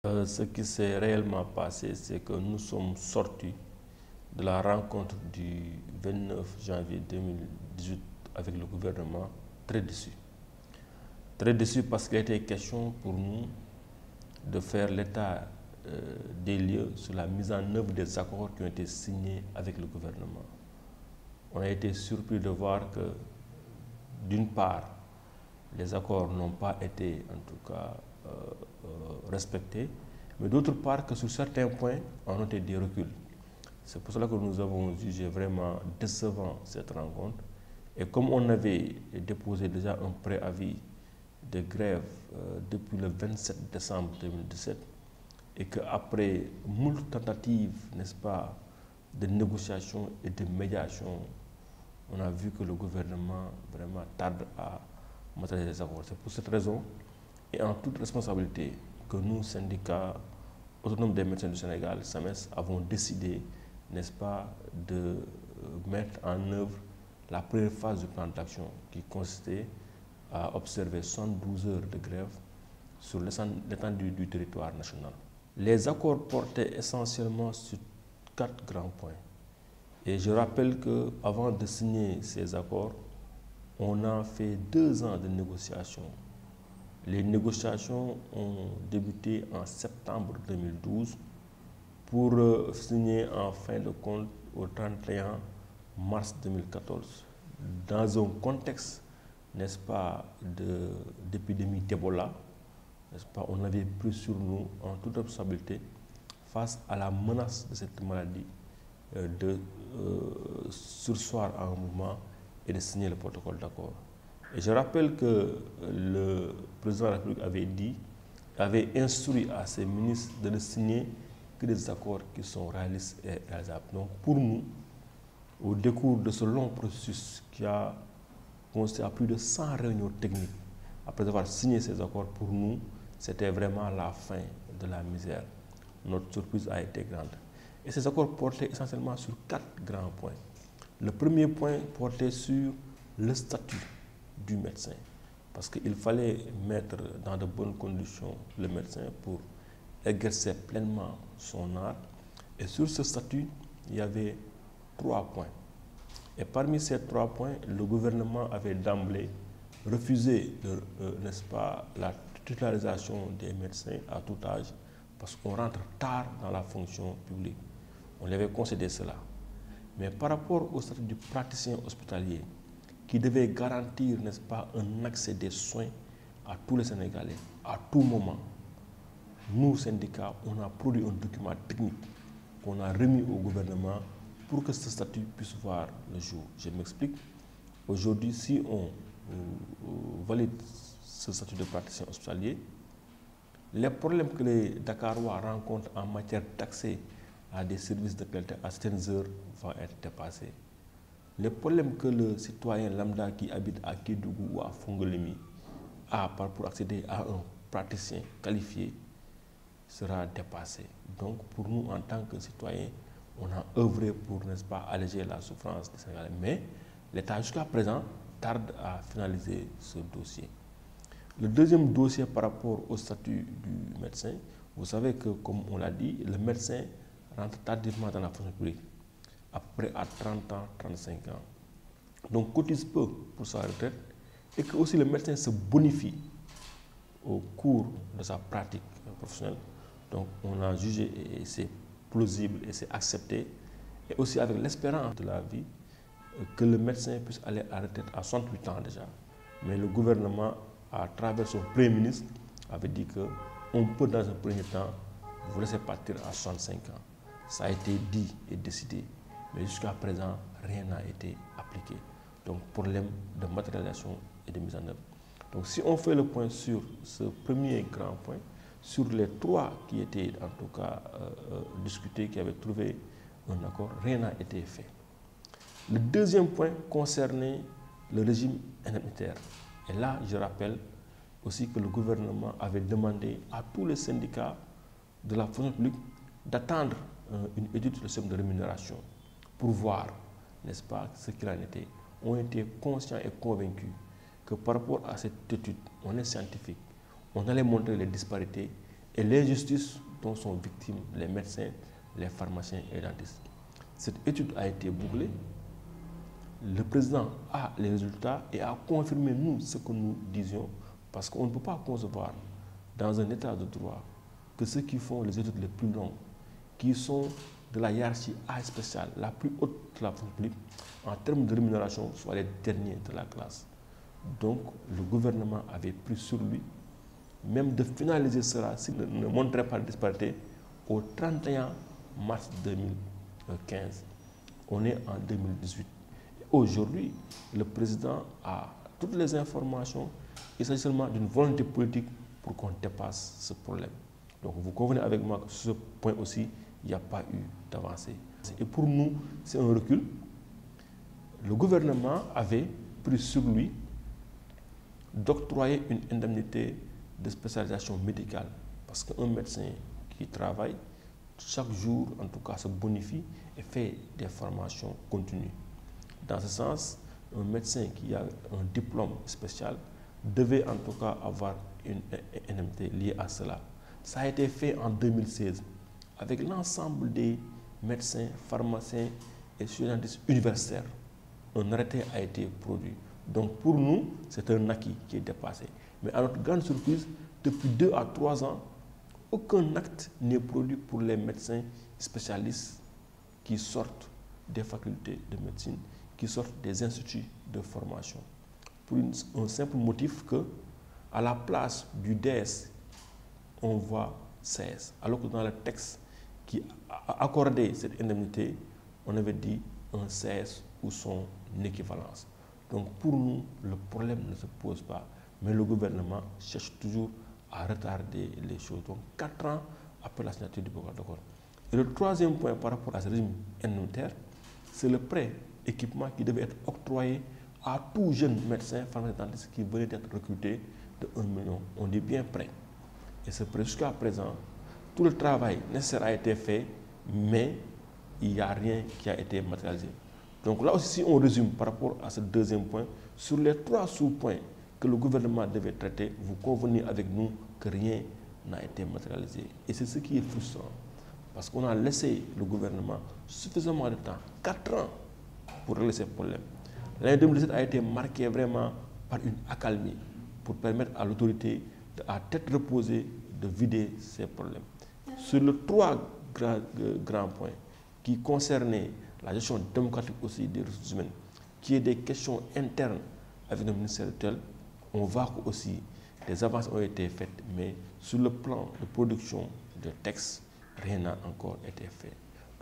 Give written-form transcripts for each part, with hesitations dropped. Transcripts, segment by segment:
Ce qui s'est réellement passé, c'est que nous sommes sortis de la rencontre du 29 janvier 2018 avec le gouvernement très déçus. Très déçus parce qu'il était question pour nous de faire l'état des lieux sur la mise en œuvre des accords qui ont été signés avec le gouvernement. On a été surpris de voir que, d'une part, les accords n'ont pas été, en tout cas, respectés, mais d'autre part que sur certains points, on a noté des reculs. C'est pour cela que nous avons jugé vraiment décevant cette rencontre. Et comme on avait déposé déjà un préavis de grève depuis le 27 décembre 2017, et qu'après moult tentatives, n'est-ce pas, de négociation et de médiation, on a vu que le gouvernement vraiment tarde à matérialiser les accords. C'est pour cette raison, et en toute responsabilité, que nous, syndicats autonomes des médecins du Sénégal, SAMES, avons décidé, n'est-ce pas, de mettre en œuvre la première phase du plan d'action qui consistait à observer 72 heures de grève sur l'étendue du territoire national. Les accords portaient essentiellement sur 4 grands points. Et je rappelle qu'avant de signer ces accords, on a fait 2 ans de négociations. Les négociations ont débuté en septembre 2012 pour signer en fin de compte au 31 mars 2014. Dans un contexte, n'est-ce pas, d'épidémie d'Ebola, n'est-ce pas, on avait pris sur nous en toute responsabilité face à la menace de cette maladie de surseoir à un mouvement et de signer le protocole d'accord. Et je rappelle que le président de la République avait instruit à ses ministres de ne signer que des accords qui sont réalistes et réalisables. Donc pour nous, au décours de ce long processus qui a consisté à plus de 100 réunions techniques, après avoir signé ces accords, pour nous, c'était vraiment la fin de la misère. Notre surprise a été grande. Et ces accords portaient essentiellement sur 4 grands points. Le premier point portait sur le statut du médecin, parce qu'il fallait mettre dans de bonnes conditions le médecin pour exercer pleinement son art. Et sur ce statut, il y avait 3 points. Et parmi ces 3 points, le gouvernement avait d'emblée refusé, n'est-ce pas, la titularisation des médecins à tout âge, parce qu'on rentre tard dans la fonction publique. On lui avait concédé cela. Mais par rapport au statut du praticien hospitalier, qui devait garantir, n'est-ce pas, un accès des soins à tous les Sénégalais, à tout moment, nous, syndicats, on a produit un document technique qu'on a remis au gouvernement pour que ce statut puisse voir le jour. Je m'explique. Aujourd'hui, si on valide ce statut de praticien hospitalier, les problèmes que les Dakarois rencontrent en matière d'accès à des services de qualité à certaines heures vont être dépassés. Les problèmes que le citoyen lambda qui habite à Kédougou ou à Fongolemi a pour accéder à un praticien qualifié sera dépassé. Donc pour nous, en tant que citoyens, on a œuvré pour, n'est-ce pas, alléger la souffrance des Sénégalais. Mais l'État jusqu'à présent tarde à finaliser ce dossier. Le deuxième dossier par rapport au statut du médecin, vous savez que, comme on l'a dit, le médecin rentre tardivement dans la fonction publique, à peu près à 30 ans, 35 ans. Donc cotise peu pour sa retraite, et que aussi le médecin se bonifie au cours de sa pratique professionnelle. Donc on a jugé, et c'est plausible et c'est accepté, et aussi avec l'espérance de la vie, que le médecin puisse aller à la retraite à 68 ans déjà. Mais le gouvernement, à travers son Premier ministre, avait dit qu'on peut dans un premier temps vous laisser partir à 65 ans. Ça a été dit et décidé, mais jusqu'à présent, rien n'a été appliqué. Donc problème de matérialisation et de mise en œuvre. Donc si on fait le point sur ce premier grand point, sur les 3 qui étaient en tout cas discutés, qui avaient trouvé un accord, rien n'a été fait. Le deuxième point concernait le régime indemnitaire. Et là, je rappelle aussi que le gouvernement avait demandé à tous les syndicats de la fonction publique d'attendre une étude sur le système de rémunération pour voir, n'est-ce pas, ce qu'il en était. On était conscients et convaincus que par rapport à cette étude, on est scientifique, on allait montrer les disparités et l'injustice dont sont victimes les médecins, les pharmaciens et les dentistes. Cette étude a été bouclée. Le président a les résultats et a confirmé nous ce que nous disions, parce qu'on ne peut pas concevoir dans un état de droit que ceux qui font les études les plus longues, qui sont de la hiérarchie A spéciale, la plus haute de la fonction publique, en termes de rémunération, soient les derniers de la classe. Donc le gouvernement avait pris sur lui, même de finaliser cela, s'il ne montrait pas de disparité, au 31 mars 2015. On est en 2018. Aujourd'hui, le président a toutes les informations. Il s'agit seulement d'une volonté politique pour qu'on dépasse ce problème. Donc vous convenez avec moi que sur ce point aussi, il n'y a pas eu d'avancée. Et pour nous, c'est un recul. Le gouvernement avait pris sur lui d'octroyer une indemnité de spécialisation médicale. Parce qu'un médecin qui travaille, chaque jour, en tout cas, se bonifie et fait des formations continues. Dans ce sens, un médecin qui a un diplôme spécial devait en tout cas avoir une indemnité liée à cela. Ça a été fait en 2016 avec l'ensemble des médecins, pharmaciens et dentistes universitaires. Un arrêté a été produit. Donc pour nous, c'est un acquis qui est dépassé. Mais à notre grande surprise, depuis 2 à 3 ans, aucun acte n'est produit pour les médecins spécialistes qui sortent des facultés de médecine, qui sortent des instituts de formation. Pour un simple motif que, à la place du DS, on voit CS. Alors que dans le texte qui a accordé cette indemnité, on avait dit un CS ou son équivalence. Donc pour nous, le problème ne se pose pas, mais le gouvernement cherche toujours à retarder les choses. Donc 4 ans après la signature du protocole d'accord. Et le troisième point par rapport à ce régime indemnitaire, c'est le prêt équipement qui devait être octroyé à tout jeune médecin, pharmacien, dentiste qui venait d'être recruté de 1 million. On dit bien prêt. Et ce prêt, jusqu'à présent, tout le travail nécessaire a été fait, mais il n'y a rien qui a été matérialisé. Donc là aussi, si on résume par rapport à ce deuxième point, sur les 3 sous-points que le gouvernement devait traiter, vous convenez avec nous que rien n'a été matérialisé. Et c'est ce qui est frustrant, parce qu'on a laissé le gouvernement suffisamment de temps, 4 ans, pour régler ces problèmes. L'année 2017 a été marquée vraiment par une accalmie, pour permettre à l'autorité, à tête reposée, de vider ces problèmes. Sur les 3 grands points qui concernaient la gestion démocratique aussi des ressources humaines, qui est des questions internes avec le ministère tel, on voit que aussi des avancées ont été faites, mais sur le plan de production de textes, rien n'a encore été fait.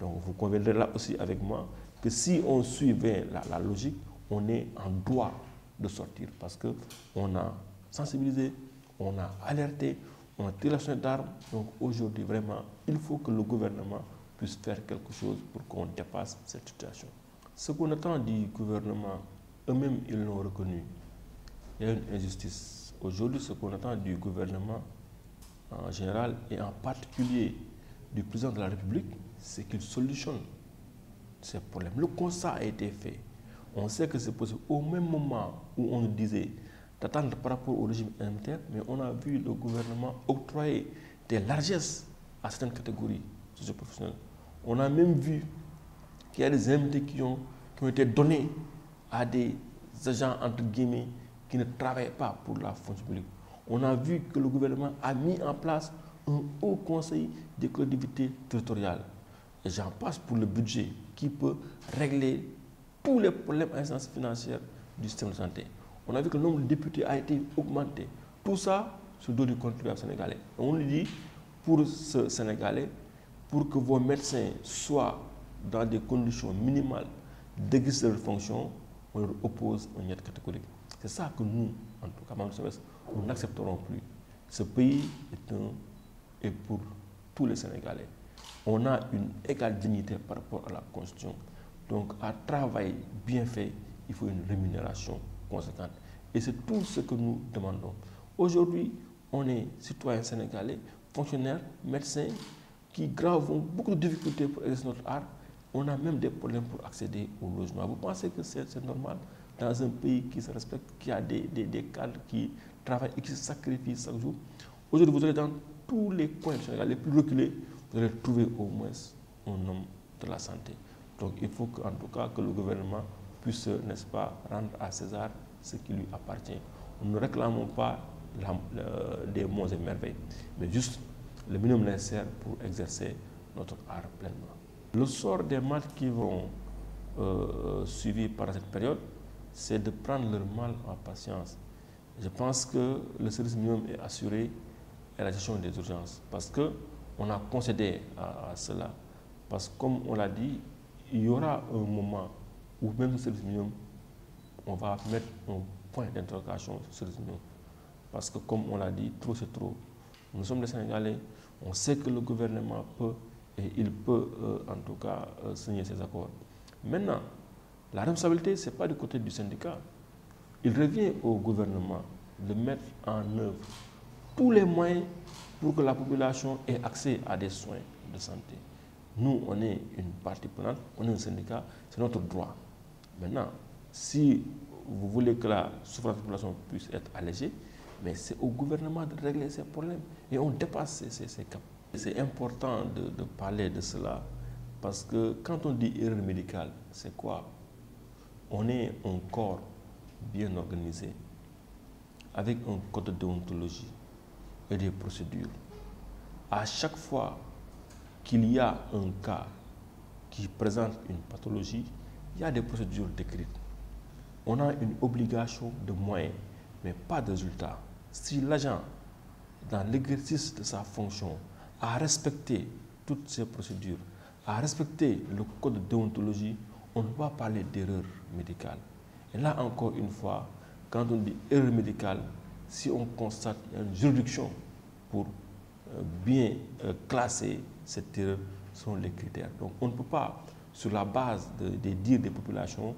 Donc vous conviendrez là aussi avec moi que si on suivait la logique, on est en droit de sortir, parce qu'on a sensibilisé, on a alerté, on a tiré la sonnette d'arme. Donc aujourd'hui, vraiment, il faut que le gouvernement puisse faire quelque chose pour qu'on dépasse cette situation. Ce qu'on attend du gouvernement, eux-mêmes, ils l'ont reconnu. Il y a une injustice. Aujourd'hui, ce qu'on attend du gouvernement en général, et en particulier du président de la République, c'est qu'il solutionne ces problèmes. Le constat a été fait. On sait que c'est possible. Au même moment où on nous disait d'attendre par rapport au régime indemnitaire, mais on a vu le gouvernement octroyer des largesses à certaines catégories socio-professionnelles. On a même vu qu'il y a des indemnités qui ont été données à des agents, entre guillemets, qui ne travaillent pas pour la fonction publique. On a vu que le gouvernement a mis en place un haut conseil des collectivités territoriales. Et j'en passe pour le budget qui peut régler tous les problèmes à l'instance financière du système de santé. On a vu que le nombre de députés a été augmenté. Tout ça sur le dos du contribuable sénégalais. On lui dit, pour ce Sénégalais, pour que vos médecins soient dans des conditions minimales d'exercice de leur fonction, on leur oppose une aide catégorique. C'est ça que nous, en tout cas, nous n'accepterons plus. Ce pays est pour tous les Sénégalais. On a une égale dignité par rapport à la Constitution. Donc, à travail bien fait, il faut une rémunération conséquente. Et c'est tout ce que nous demandons. Aujourd'hui, on est citoyens sénégalais, fonctionnaires, médecins, qui gravons beaucoup de difficultés pour exercer notre art. On a même des problèmes pour accéder au logement. Vous pensez que c'est normal dans un pays qui se respecte, qui a des cadres qui travaillent et qui se sacrifient chaque jour? Aujourd'hui, vous allez dans tous les coins du Sénégal les plus reculés, vous allez trouver au moins un homme de la santé. Donc il faut qu'en tout cas que le gouvernement puisse, n'est-ce pas, rendre à César ce qui lui appartient. Nous ne réclamons pas des monts et merveilles, mais juste le minimum nécessaire pour exercer notre art pleinement. Le sort des malades qui vont suivre par cette période, c'est de prendre leur mal en patience. Je pense que le service minimum est assuré à la gestion des urgences parce qu'on a concédé à cela. Parce que comme on l'a dit, il y aura un moment où même le service minimum, on va mettre un point d'interrogation sur le service minimum. Parce que comme on l'a dit, trop c'est trop. Nous sommes des Sénégalais, on sait que le gouvernement peut et il peut en tout cas signer ces accords. Maintenant, la responsabilité, ce n'est pas du côté du syndicat. Il revient au gouvernement de mettre en œuvre tous les moyens pour que la population ait accès à des soins de santé. Nous, on est une partie prenante, on est un syndicat, c'est notre droit. Maintenant, si vous voulez que la souffrance de la population puisse être allégée, mais c'est au gouvernement de régler ces problèmes. Et on dépasse ces caps. C'est important de parler de cela parce que quand on dit erreur médicale, c'est quoi? On est un corps bien organisé, avec un code de déontologie et des procédures. À chaque fois qu'il y a un cas qui présente une pathologie, il y a des procédures décrites. On a une obligation de moyens, mais pas de résultats. Si l'agent, dans l'exercice de sa fonction, a respecté toutes ces procédures, a respecté le code de déontologie, on ne va pas parler d'erreur médicale. Et là, encore une fois, quand on dit erreur médicale, si on constate une juridiction pour bien classer cette erreur, sont les critères. Donc on ne peut pas, sur la base des dires des populations,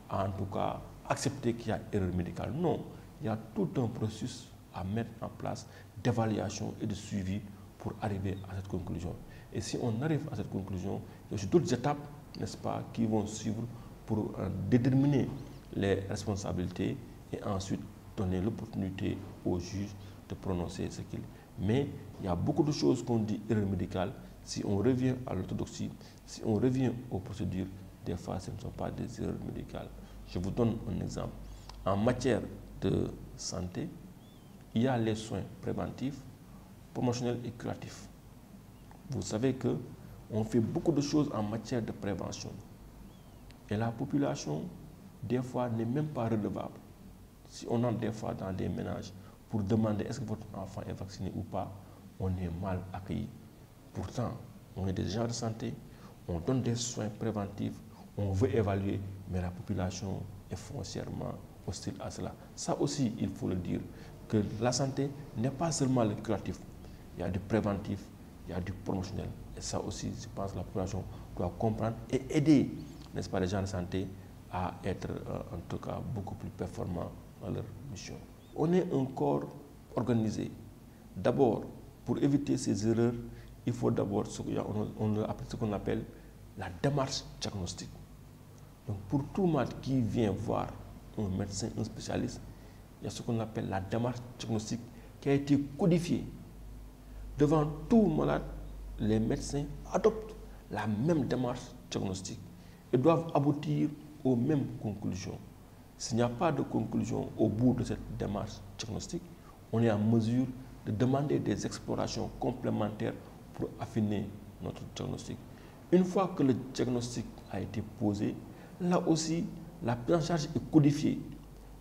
en tout cas, accepter qu'il y a erreur médicale. Non, il y a tout un processus à mettre en place d'évaluation et de suivi pour arriver à cette conclusion. Et si on arrive à cette conclusion, il y a aussi d'autres étapes, n'est-ce pas, qui vont suivre pour déterminer les responsabilités et ensuite donner l'opportunité au juge de prononcer ce qu'il. Mais il y a beaucoup de choses qu'on dit erreur médicale. Si on revient à l'orthodoxie, si on revient aux procédures, des fois ce ne sont pas des erreurs médicales. Je vous donne un exemple. En matière de santé, il y a les soins préventifs, promotionnels et curatifs. Vous savez qu'on fait beaucoup de choses en matière de prévention. Et la population, des fois, n'est même pas redevable. Si on entre des fois dans des ménages pour demander est-ce que votre enfant est vacciné ou pas, on est mal accueilli. Pourtant, on est des gens de santé, on donne des soins préventifs, on veut évaluer, mais la population est foncièrement hostile à cela. Ça aussi, il faut le dire, que la santé n'est pas seulement le curatif. Il y a du préventif, il y a du promotionnel. Et ça aussi, je pense que la population doit comprendre et aider, n'est-ce pas, les gens de santé à être, en tout cas, beaucoup plus performants dans leur mission. On est un corps organisé. D'abord, pour éviter ces erreurs, il faut d'abord ce qu'on appelle la démarche diagnostique. Donc, pour tout malade qui vient voir un médecin, un spécialiste, il y a ce qu'on appelle la démarche diagnostique qui a été codifiée. Devant tout malade, les médecins adoptent la même démarche diagnostique et doivent aboutir aux mêmes conclusions. S'il n'y a pas de conclusion au bout de cette démarche diagnostique, on est en mesure de demander des explorations complémentaires pour affiner notre diagnostic. Une fois que le diagnostic a été posé, là aussi, la prise en charge est codifiée.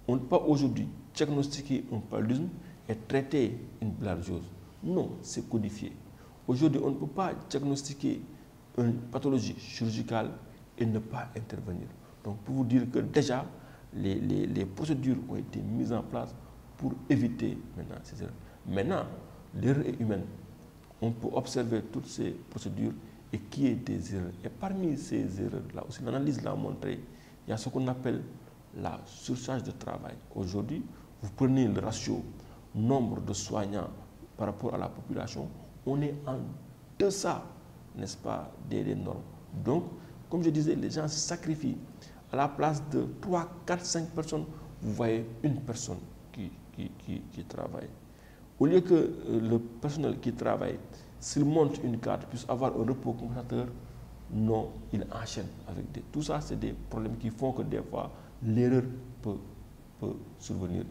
On ne peut pas aujourd'hui diagnostiquer un paludisme et traiter une bilharziose. Non, c'est codifié. Aujourd'hui, on ne peut pas diagnostiquer une pathologie chirurgicale et ne pas intervenir. Donc, pour vous dire que déjà, les procédures ont été mises en place pour éviter maintenant ces erreurs. Maintenant, l'erreur est humaine. On peut observer toutes ces procédures et qu'il y ait des erreurs. Et parmi ces erreurs-là aussi, l'analyse l'a montré, il y a ce qu'on appelle la surcharge de travail. Aujourd'hui, vous prenez le ratio nombre de soignants par rapport à la population, on est en deçà, n'est-ce pas, des normes. Donc, comme je disais, les gens se sacrifient. À la place de 3, 4, 5 personnes, vous voyez une personne qui travaille. Au lieu que le personnel qui travaille, s'il monte une carte, puisse avoir un repos compensateur, non, il enchaîne avec des... Tout ça, c'est des problèmes qui font que des fois, l'erreur peut survenir.